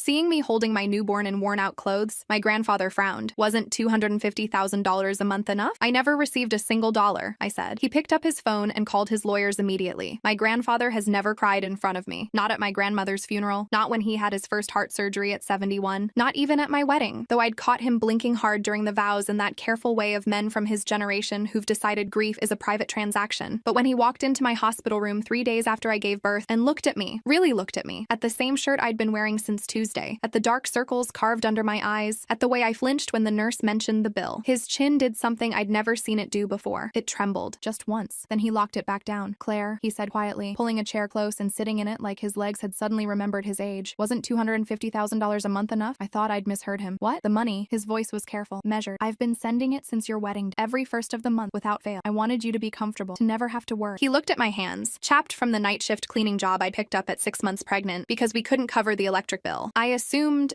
Seeing me holding my newborn in worn-out clothes, my grandfather frowned. Wasn't $250,000 a month enough? I never received a single dollar, I said. He picked up his phone and called his lawyers immediately. My grandfather has never cried in front of me. Not at my grandmother's funeral, not when he had his first heart surgery at 71, not even at my wedding, though I'd caught him blinking hard during the vows in that careful way of men from his generation who've decided grief is a private transaction. But when he walked into my hospital room 3 days after I gave birth and looked at me, really looked at me, at the same shirt I'd been wearing since Tuesday, at the dark circles carved under my eyes, at the way I flinched when the nurse mentioned the bill. His chin did something I'd never seen it do before. It trembled, just once. Then he locked it back down. "Claire," he said quietly, pulling a chair close and sitting in it like his legs had suddenly remembered his age. "Wasn't $250,000 a month enough?" I thought I'd misheard him. "What?" "The money." His voice was careful, measured. "I've been sending it since your wedding, every first of the month without fail. I wanted you to be comfortable, to never have to work." He looked at my hands, chapped from the night shift cleaning job I picked up at 6 months pregnant because we couldn't cover the electric bill. I assumed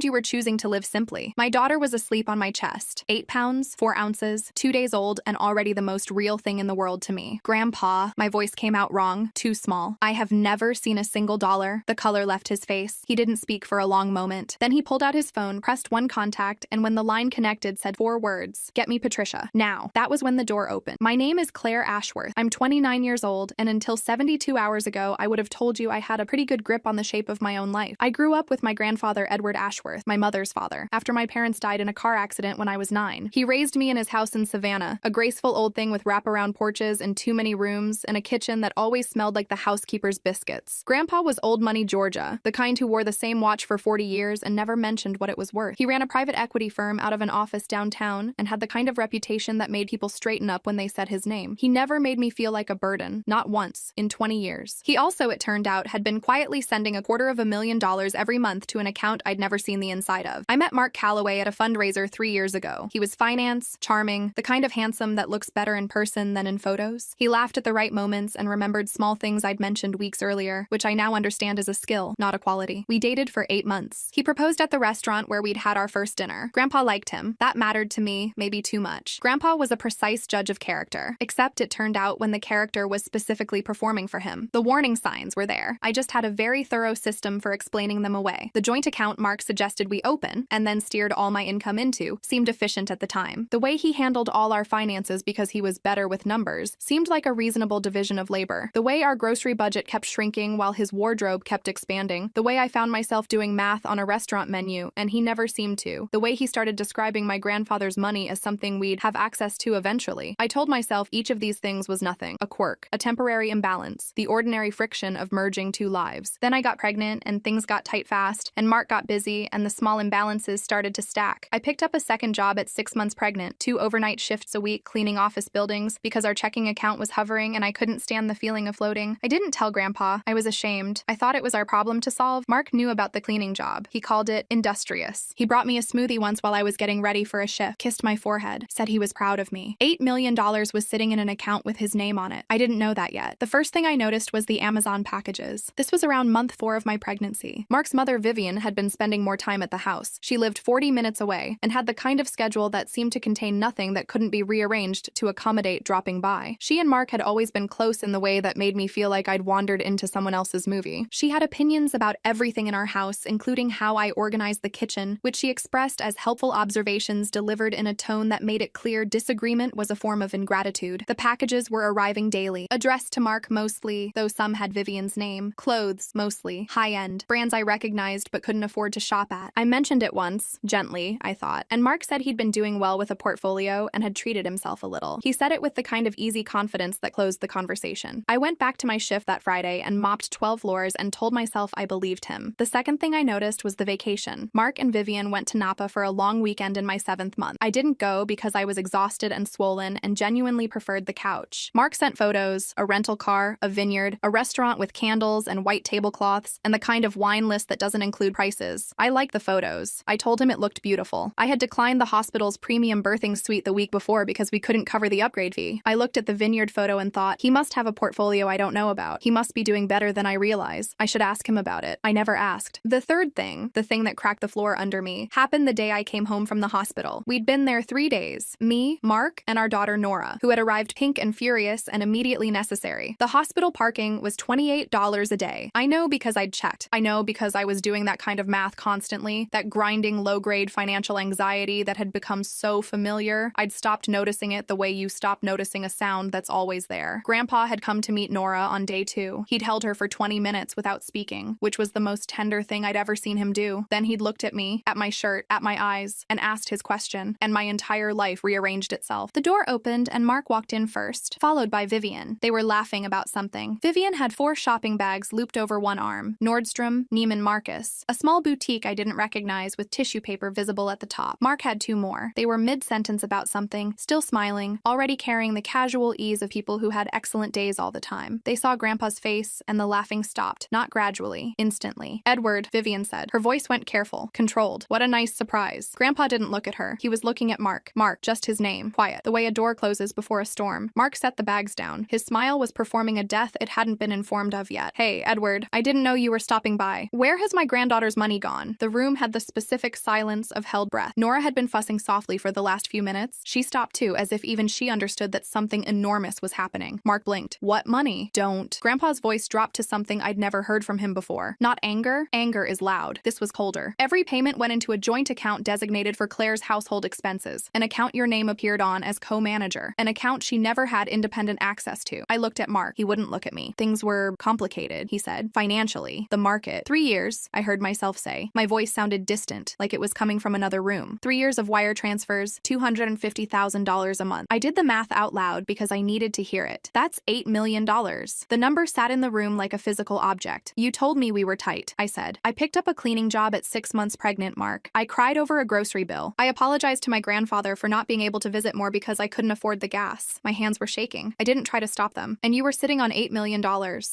you were choosing to live simply. My daughter was asleep on my chest. 8 pounds, 4 ounces, 2 days old, and already the most real thing in the world to me. "Grandpa," my voice came out wrong, too small. "I have never seen a single dollar." The color left his face. He didn't speak for a long moment. Then he pulled out his phone, pressed one contact, and when the line connected, said 4 words. "Get me Patricia. Now." That was when the door opened. "My name is Claire Ashworth. I'm 29 years old, and until 72 hours ago, I would have told you I had a pretty good grip on the shape of my own life. I grew up with my grandfather, Edward Ashworth, my mother's father, after my parents died in a car accident when I was 9. He raised me in his house in Savannah, a graceful old thing with wraparound porches and too many rooms and a kitchen that always smelled like the housekeeper's biscuits. Grandpa was old money Georgia, the kind who wore the same watch for 40 years and never mentioned what it was worth. He ran a private equity firm out of an office downtown and had the kind of reputation that made people straighten up when they said his name. He never made me feel like a burden, not once, in 20 years. He also, it turned out, had been quietly sending $250,000 every month to an account I'd never seen the inside of. I met Mark Calloway at a fundraiser 3 years ago. He was finance, charming, the kind of handsome that looks better in person than in photos. He laughed at the right moments and remembered small things I'd mentioned weeks earlier, which I now understand is a skill, not a quality. We dated for 8 months. He proposed at the restaurant where we'd had our first dinner. Grandpa liked him. That mattered to me, maybe too much. Grandpa was a precise judge of character, except it turned out when the character was specifically performing for him. The warning signs were there. I just had a very thorough system for explaining them away. The joint account Mark suggested we open, and then steered all my income into, seemed efficient at the time. The way he handled all our finances because he was better with numbers seemed like a reasonable division of labor. The way our grocery budget kept shrinking while his wardrobe kept expanding. The way I found myself doing math on a restaurant menu, and he never seemed to. The way he started describing my grandfather's money as something we'd have access to eventually. I told myself each of these things was nothing. A quirk, a temporary imbalance, the ordinary friction of merging 2 lives. Then I got pregnant, and things got tight fast, and Mark got busy, and the small imbalances started to stack. I picked up a second job at 6 months pregnant, 2 overnight shifts a week cleaning office buildings because our checking account was hovering and I couldn't stand the feeling of floating. I didn't tell Grandpa. I was ashamed. I thought it was our problem to solve. Mark knew about the cleaning job. He called it industrious. He brought me a smoothie once while I was getting ready for a shift, kissed my forehead, said he was proud of me. $8 million was sitting in an account with his name on it. I didn't know that yet. The first thing I noticed was the Amazon packages. This was around month 4 of my pregnancy. Mark's mother, Vivian, had been spending more time at the house. She lived 40 minutes away and had the kind of schedule that seemed to contain nothing that couldn't be rearranged to accommodate dropping by. She and Mark had always been close in the way that made me feel like I'd wandered into someone else's movie. She had opinions about everything in our house, including how I organized the kitchen, which she expressed as helpful observations delivered in a tone that made it clear disagreement was a form of ingratitude. The packages were arriving daily, addressed to Mark mostly, though some had Vivian's name. Clothes, mostly. High-end. Brands I recognized but couldn't afford to shop at. I mentioned it once, gently, I thought, and Mark said he'd been doing well with a portfolio and had treated himself a little. He said it with the kind of easy confidence that closed the conversation. I went back to my shift that Friday and mopped 12 floors and told myself I believed him. The second thing I noticed was the vacation. Mark and Vivian went to Napa for a long weekend in my 7th month. I didn't go because I was exhausted and swollen and genuinely preferred the couch. Mark sent photos, a rental car, a vineyard, a restaurant with candles and white tablecloths, and the kind of wine list that doesn't include prices. I liked the photos. I told him it looked beautiful. I had declined the hospital's premium birthing suite the week before because we couldn't cover the upgrade fee. I looked at the vineyard photo and thought, he must have a portfolio I don't know about. He must be doing better than I realize. I should ask him about it. I never asked. The third thing, the thing that cracked the floor under me, happened the day I came home from the hospital. We'd been there 3 days. Me, Mark, and our daughter Nora, who had arrived pink and furious and immediately necessary. The hospital parking was $28 a day. I know because I'd checked. I know because I was doing that kind of math constantly, that grinding low-grade financial anxiety that had become so familiar, I'd stopped noticing it the way you stop noticing a sound that's always there. Grandpa had come to meet Nora on day 2. He'd held her for 20 minutes without speaking, which was the most tender thing I'd ever seen him do. Then he'd looked at me, at my shirt, at my eyes, and asked his question, and my entire life rearranged itself. The door opened and Mark walked in first, followed by Vivian. They were laughing about something. Vivian had 4 shopping bags looped over one arm. Nordstrom, Neiman Marcus, a small boutique I didn't recognize with tissue paper visible at the top. Mark had 2 more. They were mid-sentence about something, still smiling, already carrying the casual ease of people who had excellent days all the time. They saw Grandpa's face, and the laughing stopped, not gradually, instantly. "Edward," Vivian said. Her voice went careful, controlled. "What a nice surprise." Grandpa didn't look at her. He was looking at Mark. Mark, just his name. Quiet, the way a door closes before a storm. Mark set the bags down. His smile was performing a death it hadn't been informed of yet. "Hey, Edward, I didn't know you were stopping by. Where has my granddaughter's money gone?" The room had the specific silence of held breath. Nora had been fussing softly for the last few minutes. She stopped too, as if even she understood that something enormous was happening. Mark blinked. "What money?" "Don't." Grandpa's voice dropped to something I'd never heard from him before. Not anger. Anger is loud. This was colder. "Every payment went into a joint account designated for Claire's household expenses. An account your name appeared on as co-manager. An account she never had independent access to." I looked at Mark. He wouldn't look at me. "Things were complicated," he said. "Financially. The market." 3 years, I heard myself say. My voice sounded distant, like it was coming from another room. 3 years of wire transfers, $250,000 a month. I did the math out loud because I needed to hear it. That's $8 million. The number sat in the room like a physical object. "You told me we were tight," I said. "I picked up a cleaning job at 6 months pregnant, Mark. I cried over a grocery bill. I apologized to my grandfather for not being able to visit more because I couldn't afford the gas." My hands were shaking. I didn't try to stop them. "And you were sitting on $8 million.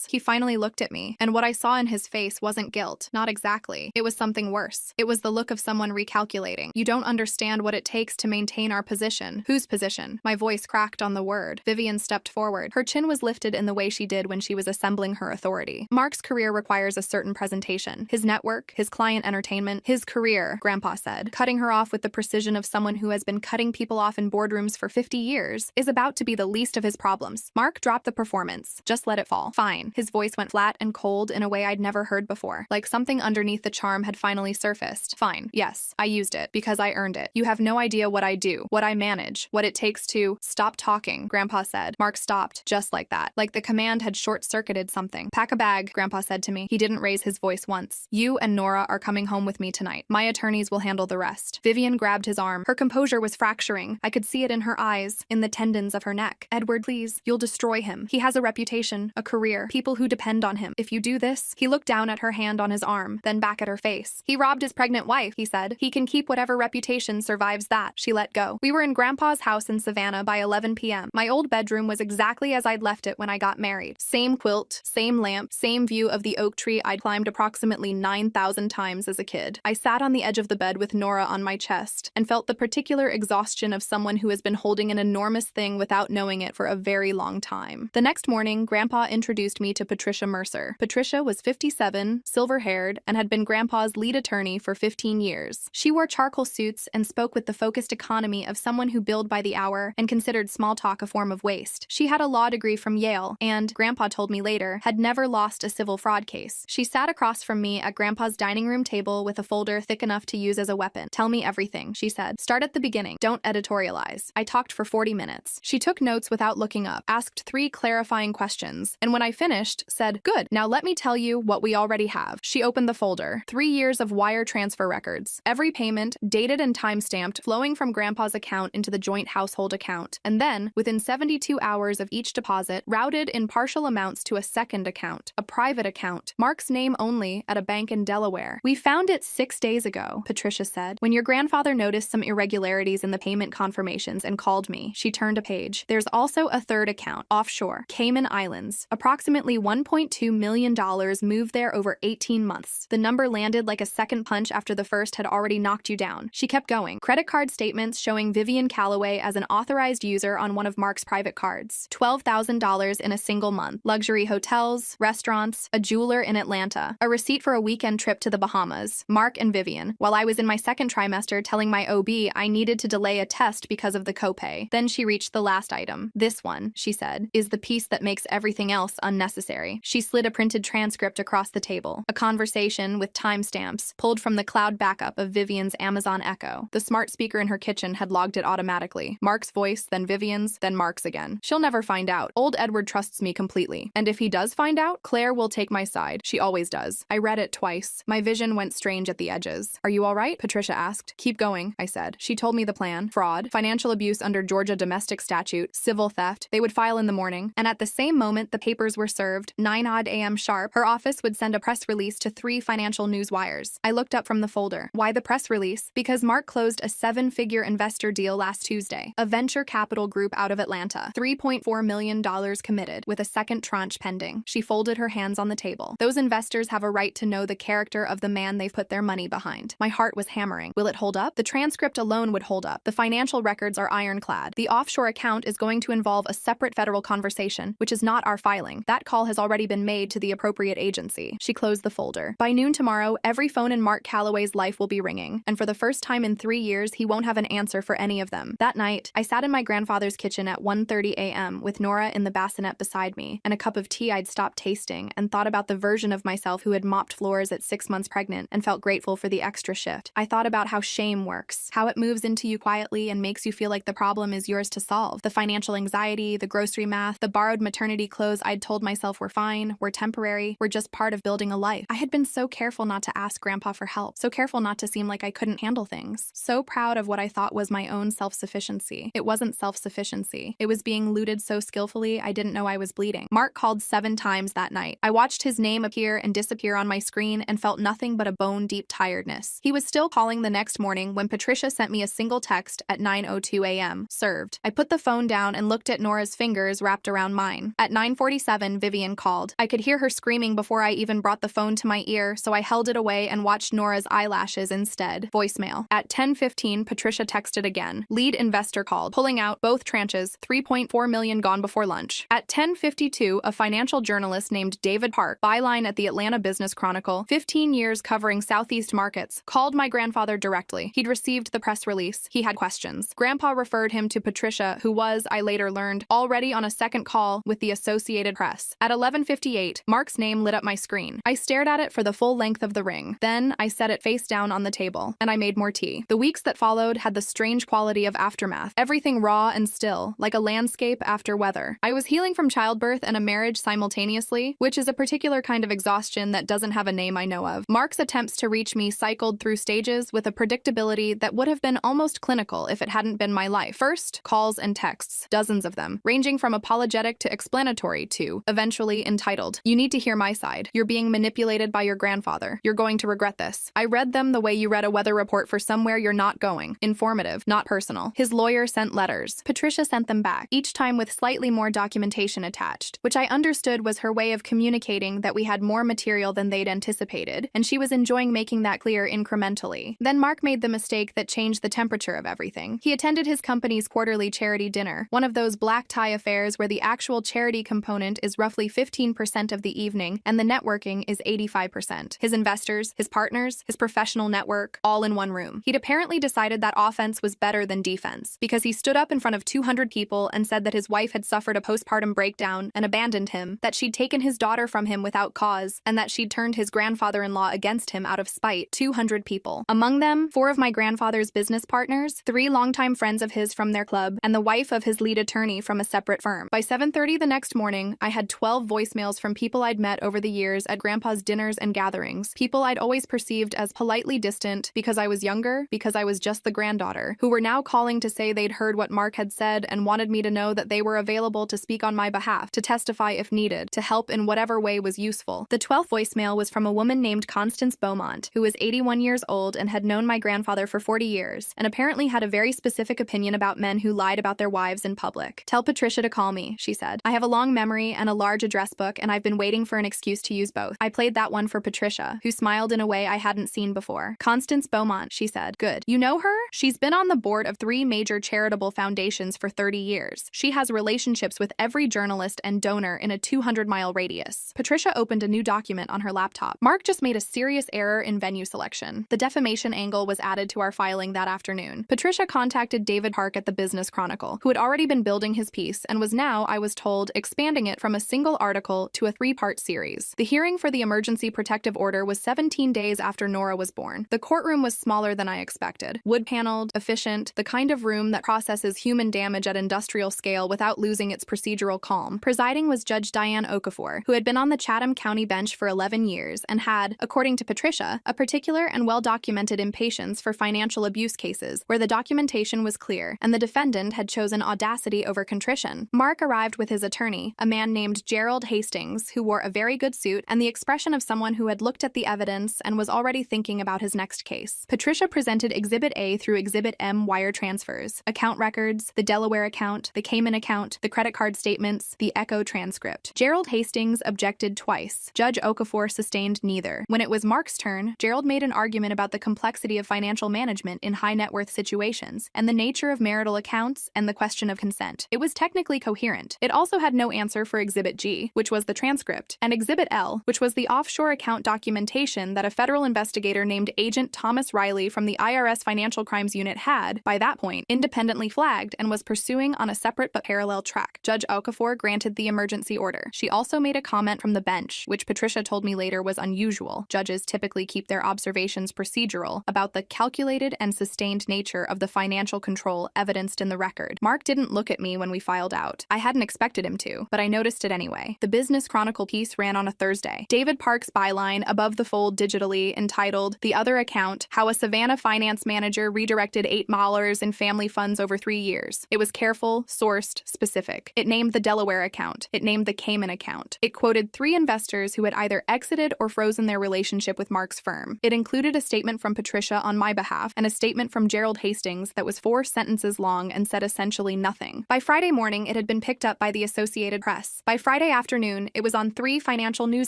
He finally looked at me, and what I saw in his face wasn't guilt. Not exactly. It was something worse. It was the look of someone recalculating. "You don't understand what it takes to maintain our position." "Whose position?" My voice cracked on the word. Vivian stepped forward. Her chin was lifted in the way she did when she was assembling her authority. "Mark's career requires a certain presentation. His network, his client entertainment, his career," Grandpa said, cutting her off with the precision of someone who has been cutting people off in boardrooms for 50 years, "is about to be the least of his problems." Mark dropped the performance. "Just let it fall." "Fine." His voice went flat and cold in a way I'd never heard before, like something underneath the charm had finally surfaced. "Fine. Yes, I used it, because I earned it. You have no idea what I do, what I manage, what it takes to—" "Stop talking," Grandpa said. Mark stopped, just like that, like the command had short-circuited something. "Pack a bag," Grandpa said to me. He didn't raise his voice once. "You and Nora are coming home with me tonight. My attorneys will handle the rest." Vivian grabbed his arm. Her composure was fracturing. I could see it in her eyes, in the tendons of her neck. "Edward, please. You'll destroy him. He has a reputation, a career, people who depend on him. If you do this—" He looked down at her hand on his arm, then back at her face. "He robbed his pregnant wife," he said. "He can keep whatever reputation survives that." She let go. We were in Grandpa's house in Savannah by 11 p.m. My old bedroom was exactly as I'd left it when I got married. Same quilt, same lamp, same view of the oak tree I'd climbed approximately 9,000 times as a kid. I sat on the edge of the bed with Nora on my chest and felt the particular exhaustion of someone who has been holding an enormous thing without knowing it for a very long time. The next morning, Grandpa introduced me to Patricia Mercer. Patricia was 57, silver-haired, and had been Grandpa's lead attorney for 15 years. She wore charcoal suits and spoke with the focused economy of someone who billed by the hour and considered small talk a form of waste. She had a law degree from Yale and, Grandpa told me later, had never lost a civil fraud case. She sat across from me at Grandpa's dining room table with a folder thick enough to use as a weapon. "Tell me everything," she said. "Start at the beginning. Don't editorialize." I talked for 40 minutes. She took notes without looking up, asked 3 clarifying questions, and when I finished, said, "Good, now let me tell you what we already have." She opened the folder. 3 years of wire transfer records. Every payment, dated and time-stamped, flowing from Grandpa's account into the joint household account, and then, within 72 hours of each deposit, routed in partial amounts to a second account, a private account, Mark's name only, at a bank in Delaware. "We found it 6 days ago," Patricia said, "when your grandfather noticed some irregularities in the payment confirmations and called me." She turned a page. "There's also a third account, offshore, Cayman Islands. Approximately $1.2 million moved there over 18 months. The number landed like a second punch after the first had already knocked you down." She kept going. Credit card statements showing Vivian Calloway as an authorized user on one of Mark's private cards. $12,000 in a single month. Luxury hotels, restaurants, a jeweler in Atlanta. A receipt for a weekend trip to the Bahamas. Mark and Vivian. While I was in my second trimester telling my OB I needed to delay a test because of the copay. Then she reached the last item. "This one," she said, "is the piece that makes everything else unnecessary." She slid a printed transcript across the table. A conversation conversation with timestamps pulled from the cloud backup of Vivian's Amazon Echo. The smart speaker in her kitchen had logged it automatically. Mark's voice, then Vivian's, then Mark's again. She'll never find out. Old Edward trusts me completely. And if he does find out, Claire will take my side. She always does. I read it twice. My vision went strange at the edges. Are you all right? Patricia asked. Keep going, I said. She told me the plan. Fraud, financial abuse under Georgia domestic statute, civil theft. They would file in the morning. And at the same moment the papers were served, 9 a.m. sharp, her office would send a press release to 3 financial news wires. I looked up from the folder. Why the press release? Because Mark closed a 7-figure investor deal last Tuesday. A venture capital group out of Atlanta. $3.4 million committed, with a second tranche pending. She folded her hands on the table. Those investors have a right to know the character of the man they've put their money behind. My heart was hammering. Will it hold up? The transcript alone would hold up. The financial records are ironclad. The offshore account is going to involve a separate federal conversation, which is not our filing. That call has already been made to the appropriate agency. She closed the folder. By noon tomorrow, every phone in Mark Calloway's life will be ringing, and for the first time in 3 years, he won't have an answer for any of them. That night, I sat in my grandfather's kitchen at 1:30 a.m. with Nora in the bassinet beside me, and a cup of tea I'd stopped tasting, and thought about the version of myself who had mopped floors at 6 months pregnant and felt grateful for the extra shift. I thought about how shame works, how it moves into you quietly and makes you feel like the problem is yours to solve. The financial anxiety, the grocery math, the borrowed maternity clothes I'd told myself were fine, were temporary, were just part of building a life. I had been so careful not to ask Grandpa for help, so careful not to seem like I couldn't handle things, so proud of what I thought was my own self-sufficiency. It wasn't self-sufficiency. It was being looted so skillfully I didn't know I was bleeding. Mark called 7 times that night. I watched his name appear and disappear on my screen and felt nothing but a bone-deep tiredness. He was still calling the next morning when Patricia sent me a single text at 9:02 a.m. Served. I put the phone down and looked at Nora's fingers wrapped around mine. At 9:47, Vivian called. I could hear her screaming before I even brought the phone to my ear, so I held it away and watched Nora's eyelashes instead. Voicemail. At 10:15, Patricia texted again. Lead investor called. Pulling out both tranches, $3.4 million gone before lunch. At 10:52, a financial journalist named David Park, byline at the Atlanta Business Chronicle, 15 years covering Southeast markets, called my grandfather directly. He'd received the press release. He had questions. Grandpa referred him to Patricia, who was, I later learned, already on a second call with the Associated Press. At 11:58, Mark's name lit up my screen. I stared at it for the full length of the ring. Then I set it face down on the table, and I made more tea. The weeks that followed had the strange quality of aftermath. Everything raw and still, like a landscape after weather. I was healing from childbirth and a marriage simultaneously, which is a particular kind of exhaustion that doesn't have a name I know of. Mark's attempts to reach me cycled through stages with a predictability that would have been almost clinical if it hadn't been my life. First, calls and texts, dozens of them, ranging from apologetic to explanatory to, eventually, entitled. You need to hear my side. You're being manipulated by your grandfather. You're going to regret this. I read them the way you read a weather report for somewhere you're not going. Informative, not personal. His lawyer sent letters. Patricia sent them back, each time with slightly more documentation attached, which I understood was her way of communicating that we had more material than they'd anticipated, and she was enjoying making that clear incrementally. Then Mark made the mistake that changed the temperature of everything. He attended his company's quarterly charity dinner, one of those black tie affairs where the actual charity component is roughly 15% of the evening and the networking is 85%. His investors, his partners, his professional network, all in one room. He'd apparently decided that offense was better than defense, because he stood up in front of 200 people and said that his wife had suffered a postpartum breakdown and abandoned him, that she'd taken his daughter from him without cause, and that she'd turned his grandfather-in-law against him out of spite. 200 people. Among them, 4 of my grandfather's business partners, 3 longtime friends of his from their club, and the wife of his lead attorney from a separate firm. By 7:30 the next morning, I had 12 voicemails from people I'd met over the years at Grandpa's dinners and gatherings, people I'd always perceived as politely distant because I was younger, because I was just the granddaughter, who were now calling to say they'd heard what Mark had said and wanted me to know that they were available to speak on my behalf, to testify if needed, to help in whatever way was useful. The 12th voicemail was from a woman named Constance Beaumont, who was 81 years old and had known my grandfather for 40 years, and apparently had a very specific opinion about men who lied about their wives in public. Tell Patricia to call me, she said. I have a long memory and a large address book, and I've been waiting for an excuse to use both. I played that one for Patricia, who smiled in a way I hadn't seen before. Constance Beaumont, she said. Good. You know her? She's been on the board of 3 major charitable foundations for 30 years. She has relationships with every journalist and donor in a 200-mile radius. Patricia opened a new document on her laptop. Mark just made a serious error in venue selection. The defamation angle was added to our filing that afternoon. Patricia contacted David Park at the Business Chronicle, who had already been building his piece and was now, I was told, expanding it from a single article to a 3-part series. The hearing for the emergency protective order was 17 days after Nora was born. The courtroom was smaller than I expected. Wood-paneled, efficient, the kind of room that processes human damage at industrial scale without losing its procedural calm. Presiding was Judge Diane Okafor, who had been on the Chatham County bench for 11 years and had, according to Patricia, a particular and well-documented impatience for financial abuse cases where the documentation was clear and the defendant had chosen audacity over contrition. Mark arrived with his attorney, a man named Gerald Hastings, who wore a very good suit and the expression of someone who had looked at the evidence and was already thinking about his next case. Patricia presented Exhibit A through Exhibit M wire transfers, account records, the Delaware account, the Cayman account, the credit card statements, the Echo transcript. Gerald Hastings objected twice. Judge Okafor sustained neither. When it was Mark's turn, Gerald made an argument about the complexity of financial management in high-net-worth situations and the nature of marital accounts and the question of consent. It was technically coherent. It also had no answer for Exhibit G, which was the transcript, and Exhibit L, which was the offshore account documentation that a federal investigator named Agent Thomas Riley from the IRS Financial Crimes Unit had, by that point, independently flagged and was pursuing on a separate but parallel track. Judge Okafor granted the emergency order. She also made a comment from the bench, which Patricia told me later was unusual. Judges typically keep their observations procedural about the calculated and sustained nature of the financial control evidenced in the record. Mark didn't look at me when we filed out. I hadn't expected him to, but I noticed it anyway. The Business Chronicle piece ran on a Thursday. David Park's byline above the fold digitally entitled "The Other Account: How a Savannah Finance Manager Redirected $8 in Family Funds Over 3 years." It was careful, sourced, specific. It named the Delaware account. It named the Cayman account. It quoted 3 investors who had either exited or frozen their relationship with Mark's firm. It included a statement from Patricia on my behalf and a statement from Gerald Hastings that was 4 sentences long and said essentially nothing. By Friday morning, it had been picked up by the Associated Press. By Friday afternoon, it was on 3 financial news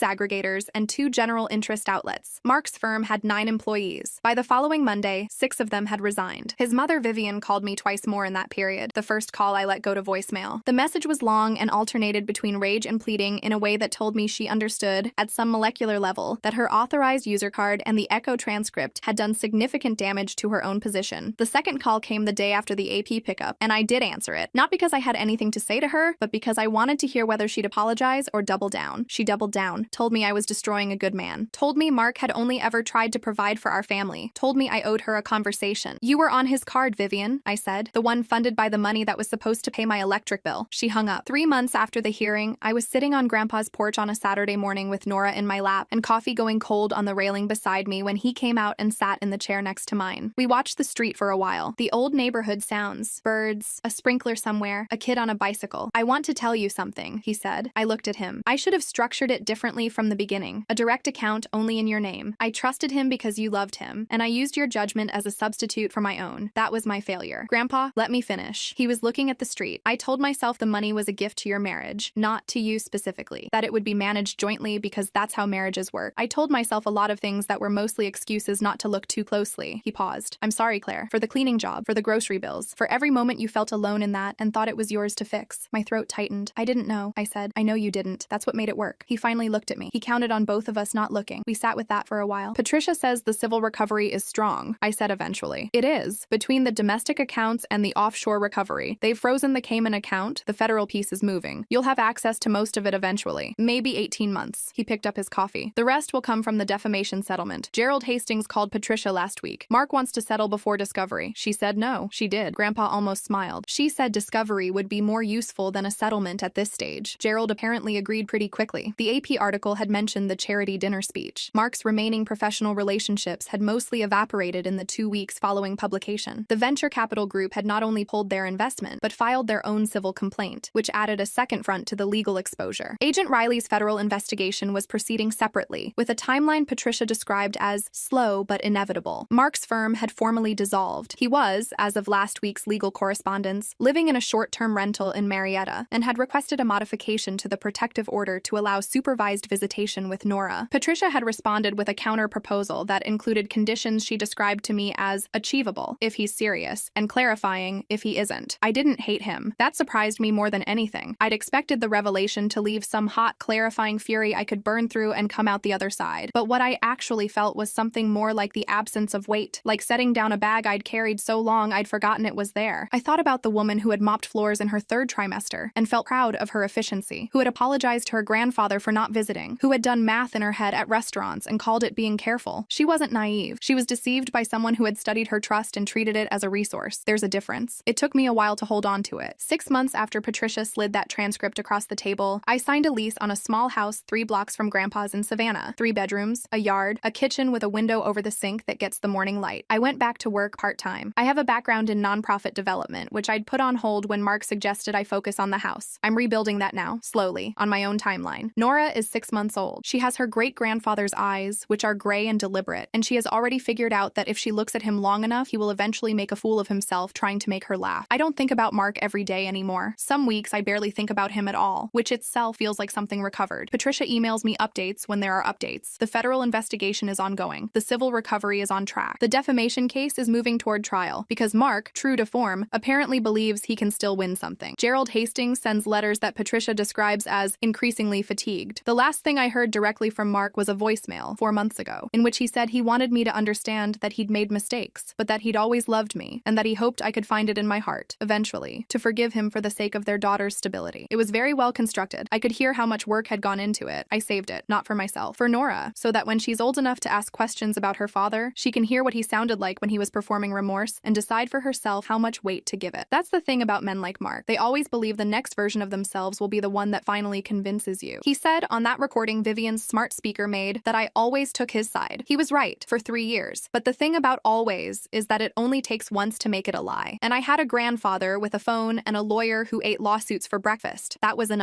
aggregators and 2 general interest outlets. Mark's firm had 9 employees. By the following Monday, 6 of them had resigned. His mother, Vivian, called me twice more in that period. The first call I let go to voicemail. The message was long and alternated between rage and pleading in a way that told me she understood, at some molecular level, that her authorized user card and the Echo transcript had done significant damage to her own position. The second call came the day after the AP pickup, and I did answer it. Not because I had anything to say to her, but because I wanted to hear whether she'd apologize or double down. She doubled down, told me I was destroying a good man, told me Mark had only ever tried to provide for our family, told me I owed her a conversation. "You were on his card, Vivian," I said, "the one funded by the money that was supposed to pay my electric bill." She hung up. 3 months after the hearing, I was sitting on Grandpa's porch on a Saturday morning with Nora in my lap and coffee going cold on the railing beside me when he came out and sat in the chair next to mine. We watched the street for a while. The old neighborhood sounds, birds, a sprinkler somewhere, a kid on a bicycle. "I want to tell you something," he said. I looked at him. "I should have structured it differently from the beginning. A direct account only in your name. I trusted him because you loved him, and I used your judgment as a substitute for my own. That was my failure." "Grandpa, let me finish." He was looking at the street. "I told myself the money was a gift to your marriage, not to you specifically. That it would be managed jointly because that's how marriages work. I told myself a lot of things that were mostly excuses not to look too closely." He paused. "I'm sorry, Claire, for the cleaning job, for the grocery bills, for every moment you felt alone in that and thought it was yours to fix." My throat tightened. "I didn't know," I said. "I know you didn't. That's what made it work." He finally looked at me. He counted on both of us not looking. We sat with that for a while. "Patricia says the civil recovery is strong," I said eventually. "It is. Between the domestic accounts and the offshore recovery. They've frozen the Cayman account. The federal piece is moving. You'll have access to most of it eventually. Maybe 18 months. He picked up his coffee. "The rest will come from the defamation settlement. Gerald Hastings called Patricia last week. Mark wants to settle before discovery." She said no. She did. Grandpa almost smiled. "She said discovery would be more useful than a settlement at this stage." Gerald apparently agreed pretty quickly. The AP article had mentioned the charity dinner speech. Mark's remaining professional relationships had mostly evaporated in the 2 weeks following publication. The venture capital group had not only pulled their investment, but filed their own civil complaint, which added a second front to the legal exposure. Agent Riley's federal investigation was proceeding separately, with a timeline Patricia described as slow but inevitable. Mark's firm had formally dissolved. He was, as of last week's legal correspondence, living in a short-term rental in Marietta, and had requested a modification to the protective order to allow supervised visitation with Nora. Patricia had responded with a counter-proposal that included conditions she described to me as achievable, if he's serious, and clarifying, if he isn't. I didn't hate him. That surprised me more than anything. I'd expected the revelation to leave some hot, clarifying fury I could burn through and come out the other side. But what I actually felt was something more like the absence of weight, like setting down a bag I'd carried so long I'd forgotten it was there. I thought about the woman who had mopped floors in her 3rd trimester and felt proud of her efficiency, who had apologized to her grandfather for not visiting, who had done math in in her head at restaurants and called it being careful. She wasn't naive. She was deceived by someone who had studied her trust and treated it as a resource. There's a difference. It took me a while to hold on to it. 6 months after Patricia slid that transcript across the table, I signed a lease on a small house 3 blocks from Grandpa's in Savannah. 3 bedrooms, a yard, a kitchen with a window over the sink that gets the morning light. I went back to work part-time. I have a background in nonprofit development, which I'd put on hold when Mark suggested I focus on the house. I'm rebuilding that now, slowly, on my own timeline. Nora is 6 months old. She has her great-grandfather's eyes, which are gray and deliberate, and she has already figured out that if she looks at him long enough, he will eventually make a fool of himself trying to make her laugh. I don't think about Mark every day anymore. Some weeks I barely think about him at all, which itself feels like something recovered. Patricia emails me updates when there are updates. The federal investigation is ongoing. The civil recovery is on track. The defamation case is moving toward trial because Mark, true to form, apparently believes he can still win something. Gerald Hastings sends letters that Patricia describes as increasingly fatigued. The last thing I heard directly from Mark was a voicemail 4 months ago, in which he said he wanted me to understand that he'd made mistakes, but that he'd always loved me, and that he hoped I could find it in my heart, eventually, to forgive him for the sake of their daughter's stability. It was very well constructed. I could hear how much work had gone into it. I saved it, not for myself, for Nora, so that when she's old enough to ask questions about her father, she can hear what he sounded like when he was performing remorse and decide for herself how much weight to give it. That's the thing about men like Mark. They always believe the next version of themselves will be the one that finally convinces you. He said on that recording Vivian's smart speaker made that I always took his side. He was right for 3 years. But the thing about always is that it only takes once to make it a lie. And I had a grandfather with a phone and a lawyer who ate lawsuits for breakfast. That was enough.